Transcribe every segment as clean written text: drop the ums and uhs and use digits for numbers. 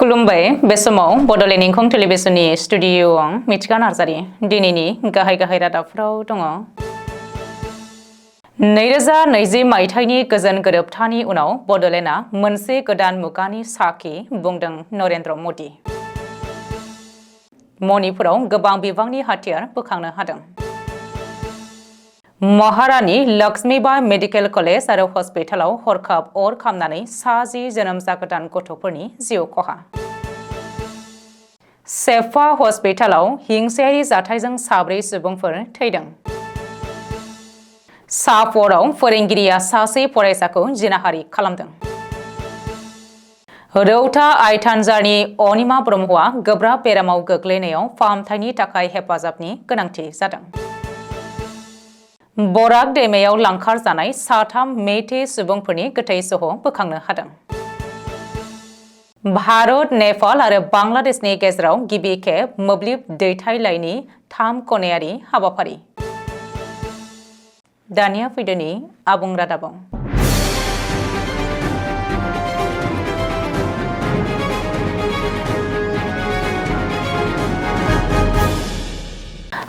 खुलुमबाय बे समाव बडलेण्ड इंखं टेलिभिजननि स्टुडिअआव मिथिका नार्जारि दिनैनि गाहाय रादाबफोराव दङ। 2020 मायथाइनि गोजोन गोरोबथानि उनाव बडलेण्डआ मोनसे गोदान मुगानि साखि बुंदों नरेन्द्र मदि। मणिपुराव गोबां बिबांनि हाथियार बोखांनो हादों। महारानी लक्ष्मीबाई मेडिकेल कलेज आरो हस्पिटालाव हरखाब अर खामनानै 60 जोनोम जागोदान गथ'फोरनि जिउ खहा। सेफा हस्पिटालाव हिंसायारि जाथायजों 4 सुबुंफोर थैदों। सापराव फोरोंगिरिया सासे फरायसाखौ जिनाहारि खालामदों। रौता आइथानजारनि अनिमा ब्रह्मआ गोब्राब बेरामाव गोग्लैनायाव फाहामथायनि थाखाय हेफाजाबनि गोनांथि जादों। बराक दैमायाव लांखार जानाय 3 मेइटे सुबुंफोरनि गोथै सह बोखांनो हादों। भारत, नेपाल आरो बांलादेशनि गेजेराव गिबि खेब मोब्लिब दैथायलायनि 3 खनायारि हाबाफारि। दानिया फैदोनि आबुं रादाबाव।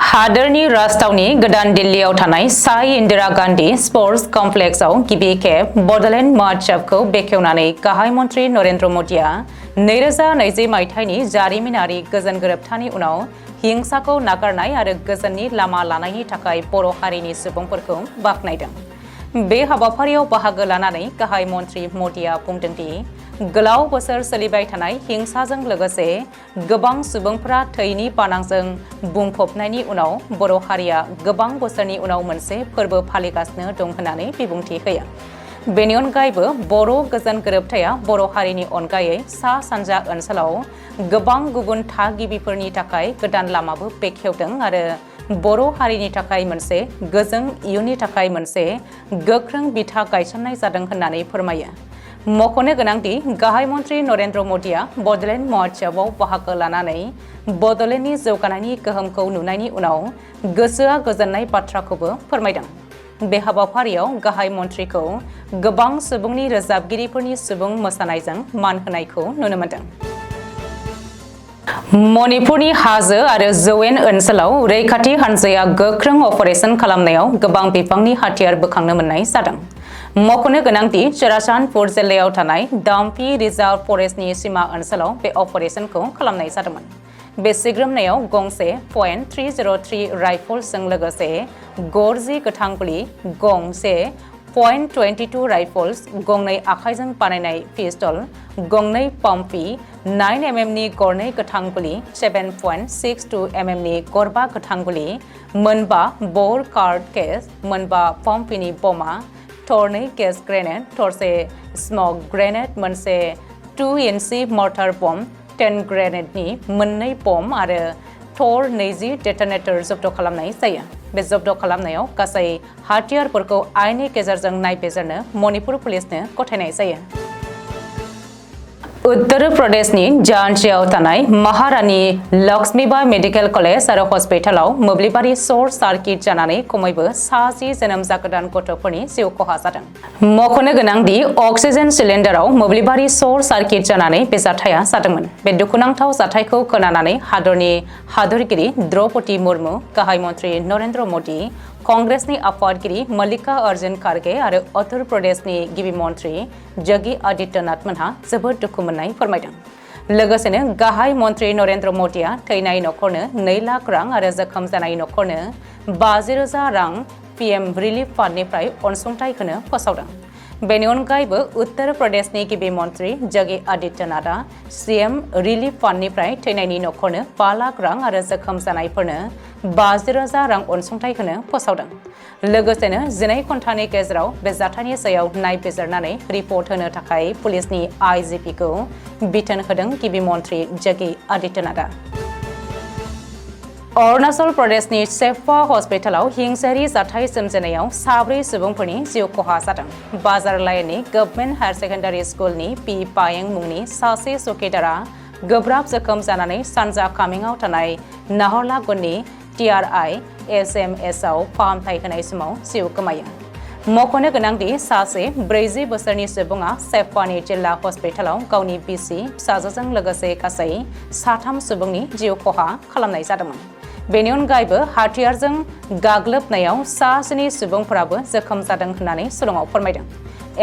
हादोरनि राजथावनि गोदान दिल्लीआव थानाय साई इन्दिरा गान्धी स्पर्ट्स कमप्लेक्सआव गिबि खेब बडलेण्ड महोत्सवखौ बेखेवनानै गाहाय मन्थ्रि नरेन्द्र मदिआ 2020 मायथाइनि जारिमिनारि गोजोन गोरोबथानि उनाव हिंसाखौ नागारनाय आरो गोजोननि लामा लानायनि थाखाय बर' हारिनि सुबुंफोरखौ बाख्नायदों। बे हाबाफारियाव बाहागो लानानै गाहाय मन्थ्रि मदिआ बुंदों दि गोलाव बोसोर सोलिबाय थानाय हिंसाजों लोगोसे गोबां सुबुंफोरा थैनि बानांजों बुंफबनायनि उनाव बर' हारिया गोबां बोसोरनि उनाव मोनसे फोरबो फालिगासिनो दं होननानै बिबुंथि होयो। बेनि अनगायैबो बर' गोजोन गोरोबथाया बर' हारिनि अनगायै सा सानजा ओनसोलाव गोबां गुबुन थागिबिफोरनि थाखाय गोदान लामाबो बेखेवदों आरो बर' हारिनि थाखाय मोनसे गोजों इयुननि थाखाय मोनसे गोख्रों बिथा गायसननाय जादों होननानै फोरमायो। मख'नो गोनांदि गाहाय मन्थ्रि नरेन्द्र मदिआ बडलेण्ड महोत्सवआव बाहागो लानानै बडलेण्डनि जौगानायनि गोहोमखौ नुनायनि उनाव गोसोआ गोजोननाय बाथ्राखौबो फोरमायदों। बे हाबाफारियाव गाहाय मन्थ्रिखौ गोबां सुबुंनि रोजाबगिरिफोरनि सुबुं मोसानायजों मान होनायखौ नुनो मोन्दों। मणिपुरनि हाजो आरो जौयेन ओनसोलाव रैखाथि हान्जाया गोख्रों अपारेशन खालामनायाव गोबां बिबांनि हाथियार बोखांनो मोननाय जादों। मख'नो गोनांदि चुराचान्दपुर जिल्लायाव थानाय डाम्पी रिजार्भ फरेस्टनि सीमा ओनसोलाव बे अपारेशनखौ खालामनाय जादोंमोन। बे सिग्रोमनायाव गंसे .303 राइफल्सजों लोगोसे गरजि गोथां गुलि, गंसे .22 राइफल्स, गंनै आखाइजों बानायनाय पिस्तल, गंनै पम्पी, 9mm नि गरनै गोथां गुलि, 7.62 mm नि गरबा गोथां गुलि, मोनबा बर कार्ड केस, मोनबा पम्पीनि बमा, थरनै गेस ग्रेनेड, थरसे स्मक ग्रेनेड, मोनसे 2 इन्चि मर्टार बम, 10 ग्रेनेडनि मोननै बम आरो थर 20 डेटोनेटर जब्द खालामनाय जायो। बे जब्द खालामनायाव गासै हाथियारफोरखौ आयेननि गेजेरजों नायबिजिरनो मणिपुर पुलिसनो गथायनाय जायो। उत्तर प्रदेशनि झांसीआव थानाय महारानी लक्ष्मीबाई मेडिकेल कलेज आरो हस्पिटालाव मोब्लिबारि सर्ट सार्किट जानानै खमैबो 60 जोनोम जागोदान गथ'फोरनि जिउ खहा जादों। मख'नो गोनांदि अक्सिजेन सिलिन्डाराव मोब्लिबारि सर्ट सार्किट जानानै बे जाथाया जादोंमोन। बे दुखुनांथाव जाथायखौ खोनानानै हादरनि हादरगिरि द्रौपदी मुर्मु, गाहाय मन्थ्रि नरेन्द्र मदि, कांग्रेसनि आफादगिरि मल्लिका अर्जुन खारगे आरो उत्तर प्रदेशनि गिबि मन्थ्रि योगी आदित्यनाथ मोनहा जोबोद दुखु मोननाय फोरमायदों। लोगोसेनो गाहाय मन्थ्रि नरेन्द्र मदिआ थैनाय नखरनो 2 लाख रां आरो जोखोम जानाय नखरनो 50,000 रां पीएम रिलिफ फान्डनिफ्राय अनसुंथाइ होनो फोसावदों। बेनि अनगायैबो उत्तर प्रदेशनि गिबि मन्थ्रि योगी आदित्यनाथआ सीएम रिलिफ फान्डनिफ्राय थैनायनि नखरनो 5 लाख रां आरो जोखोम जानायफोरनो 50,000 रां अनसुंथाइ होनो फोसावदों। लोगोसेनो 12 घन्टानि गेजेराव बे जाथायनि सायाव नायबिजिरनानै रिपर्ट होनो थाखाय पुलिसनि आईजीपीखौ बिथोन होदों गिबि मन्थ्रि योगी आदित्यनाथआ। अरुणाचल प्रदेशनि सेफा हस्पिटालाव हिंसायारि जाथाय सोमजिनायाव 4 सुबुंफोरनि जिउ खहा जादों। बाजार लाइननि गभर्नमेन्ट हायर सेकेन्डारि स्कुलनि पी पायें मुंनि सासे चौकीदारा गोब्राब जोखोम जानानै सानजा कामेंआव थानाय नाहरलागुननि TRI SMSआव फाहामथाय होनाय समाव जिउ गोमायो। मख'नो गोनांदि सासे 40 बोसोरनि सुबुङा सेफपानि जिल्ला हस्पिटालाव गावनि बिसि फिसाजोजों लोगोसे गासै 3 सुबुंनि जिउ खहा खालामनाय जादोंमोन। बेनि अनगायैबो हाथियारजों गाग्लोबनायाव 7 सुबुंफोराबो जोखोम जादों होननानै सुलुङाव फोरमायदों।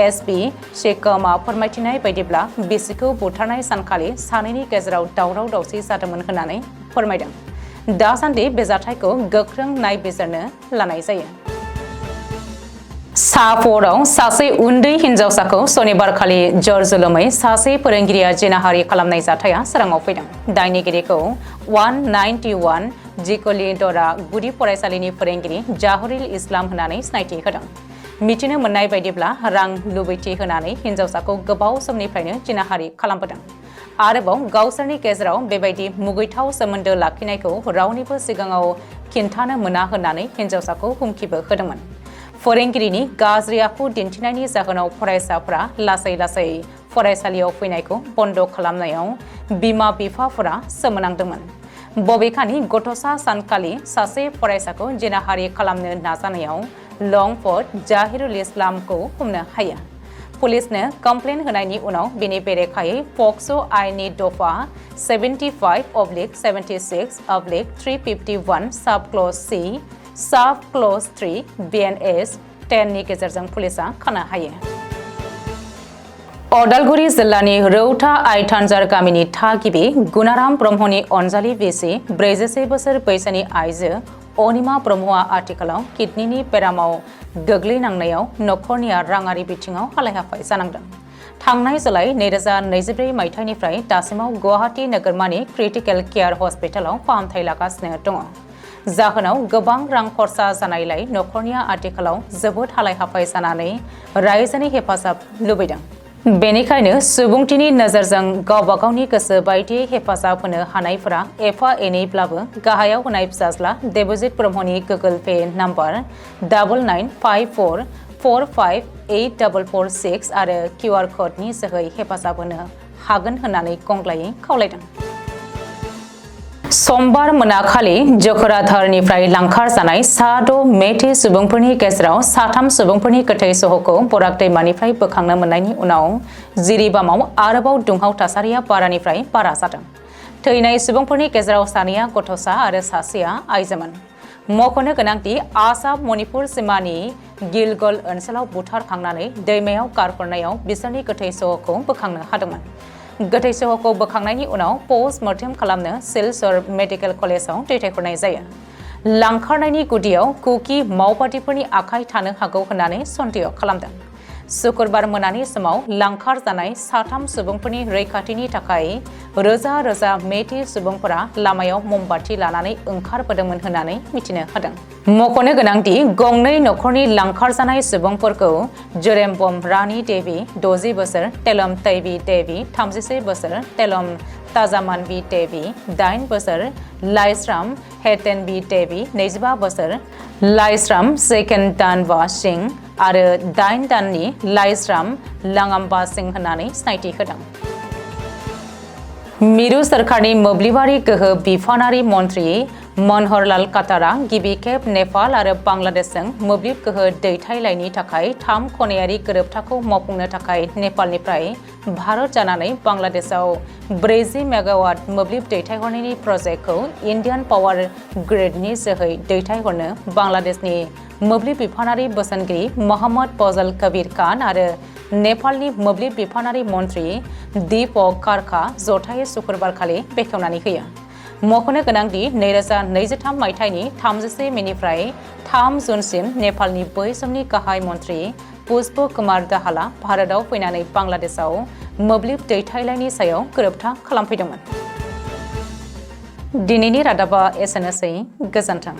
एसपी शेखमा फोरमायथिनाय बायदिब्ला बिसिखौ बुथारनाय सानखालि सानैनि गेजेराव दावराव दावसि जादोंमोन होननानै फोरमायदों। दासान्दि बे जाथायखौ गोख्रों नायबिजिरनो लानाय जायो। साफराव सासे उन्दै हिनजावसाखौ सनिबारखालि जरजुलुमै सासे फोरोंगिरिया जिनाहारि खालामनाय जाथाया सोराङाव फैदों। दायनिगिरिखौ 191 जिकलिडरा गुदि फरायसालिनि फोरोंगिरि जाहरुल इस्लाम होननानै सिनायथि होदों। मिथिनो मोननाय बायदिब्ला रां लुबैथि होनानै हिनजावसाखौ गोबाव समनिफ्रायनो जिनाहारि खालामबोदों। आरोबाव गावसोरनि गेजेराव बेबायदि मुगैथाव सोमोन्दो लाखिनायखौ रावनिबो सिगाङाव खिन्थानो मोना होननानै हिनजावसाखौ हुमखिबो होदोंमोन। फोरोंगिरिनि गाज्रि आखु दिन्थिनायनि जाहोनाव फरायसाफोरा लासै लासै फरायसालियाव फैनायखौ बन्द खालामनायाव बिमा-बिफाफोरा सोमोनांदोंमोन। बबेखानि गथ'सा सानखालि सासे फरायसाखौ जिनाहारि खालामनो नाजानायाव लंफर्ड जाहिरुल इस्लामखौ हमनो हायो। पुलिसनो कमप्लेन होनायनि उनाव बेनि बेरेखायै पक्स' आइननि दफा 75/76/351 साब क्लज C साब क्लज 3 BNS 10 नि गेजेरजों पुलिसा खानो हायो। अदालगुरि जिल्लानि रौता आइथानजार गामिनि थागिबि गुनाराम ब्रह्मनि अनजालि बिसि 44 बोसोर बैसोनि आइजो अनिमा ब्रह्मआ आथिखालाव किडनिनि बेरामाव गोग्लैनांनायाव नखरनिया राङारि बिथिङाव हालाय-हाफाय जानांदों। थांनाय जुलाइ 2024 मायथाइनिफ्राय दासिमाव गुवाहाटी नोगोरमानि क्रिटिकेल केयार हस्पिटालाव फाहामथाय लागासिनो दङ। जाहोनाव गोबां रां खरसा जानायलाय नखरनिया आथिखालाव जोबोद हालाय-हाफाय जानानै रायजोनि हेफाजाब लुबैदों। बेनिखायनो सुबुंथिनि नोजोरजों गावबा गावनि गोसो बायदियै हेफाजाब होनो हानायफोरा एफा एनैब्लाबो गाहायाव होनाय फिसाज्ला देबजित ब्रह्मनि गुगोल पे नाम्बार 9954458446 आरो QR क'डनि जोहै हेफाजाब होनो हागोन होननानै गंग्लायै खावलायदों। समबार मोनाखालि जखराधारनिफ्राय लांखार जानाय 6 मेथे सुबुंफोरनि गेजेराव 3 सुबुंफोरनि गोथै सह'खौ बराक दैमानिफ्राय बोखांनो मोननायनि उनाव जिरिबामाव आरोबाव दुंहाव थासारिया बारानिफ्राय बारा जादों। थैनाय सुबुंफोरनि गेजेराव 2 गथ'सा आरो 1 आइजोमोन। मख'नो गोनांदि आसाम मणिपुर सिमानि गिलगल ओनसोलाव बुथारखांनानै दैमायाव गारहरनायाव बिसोरनि गोथै सह'खौ बोखांनो हादोंमोन। गोथै सह'खौ बोखांनायनि उनाव पस्ट मर्टेम खालामनो सिलचर मेडिकेल कलेजाव दैथायहरनाय जायो। लांखारनायनि गुदियाव कुकी मावबादिफोरनि आखाइ थानो हागौ होननानै सन्देह खालामदों। शुक्रबार मोनानि समाव लांखार जानाय 3 सुबुंफोरनि रैखाथिनि थाखाय रोजा रोजा मेथे सुबुंफोरा लामायाव ममबाति लानानै ओंखारबोदोंमोन होननानै मिथिनो हादों। मख'नो गोनांदि गंनै नखरनि लांखार जानाय सुबुंफोरखौ जोरेम्बम रानी देवी 60 बोसोर, तेलम तैबी देवी 36 बोसोर, तेलम ताजामानबी देवी 8 बोसोर, लाइस्राम हेटेनबी देवी 25 बोसोर, लाइस्राम सेकेन्दानवा सिंह आरो 8 दाननि लाइस्राम लांगाम्बा सिंह होननानै सिनायथि होदों। मिरु सोरखारनि मोब्लिबारि गोहो बिफानारि मन्त्रि मनहरलाल काटारा गिबि खेब नेपाल आरो बांलादेशजों मोब्लिब गोहो दैथायलायनि थाखाय 3 खनायारि गोरोबथाखौ मावफुंनो थाखाय नेपालनिफ्राय भारत जानानै बांलादेशआव 40 मेगावाट मोब्लिब दैथायहरनायनि प्रजेक्टखौ इन्डियान पावार ग्रिडनि जोहै दैथायहरनो बांलादेशनि मोब्लिब बिफानारि बोसोनगिरि मोहम्मद फजल कबीर खान आरो नेपालनि मोब्लिब बिफानारि मन्त्रि दीपक कारखा जथायै शुक्रबारखालि बेखेवनानै होयो। मख'नो गोनांदि 2023 मायथाइनि 31 मेनिफ्राय 3 जुनसिम नेपालनि बै समनि गाहाय मन्त्रि पुष्प कुमार दाहालआ भारतआव फैनानै बांलादेशआव मोब्लिब दैथायलायनि सायाव गोरोबथा खालामफैदोंमोन। दिनैनि रादाबा एसेनोसै, गोजोन्थों।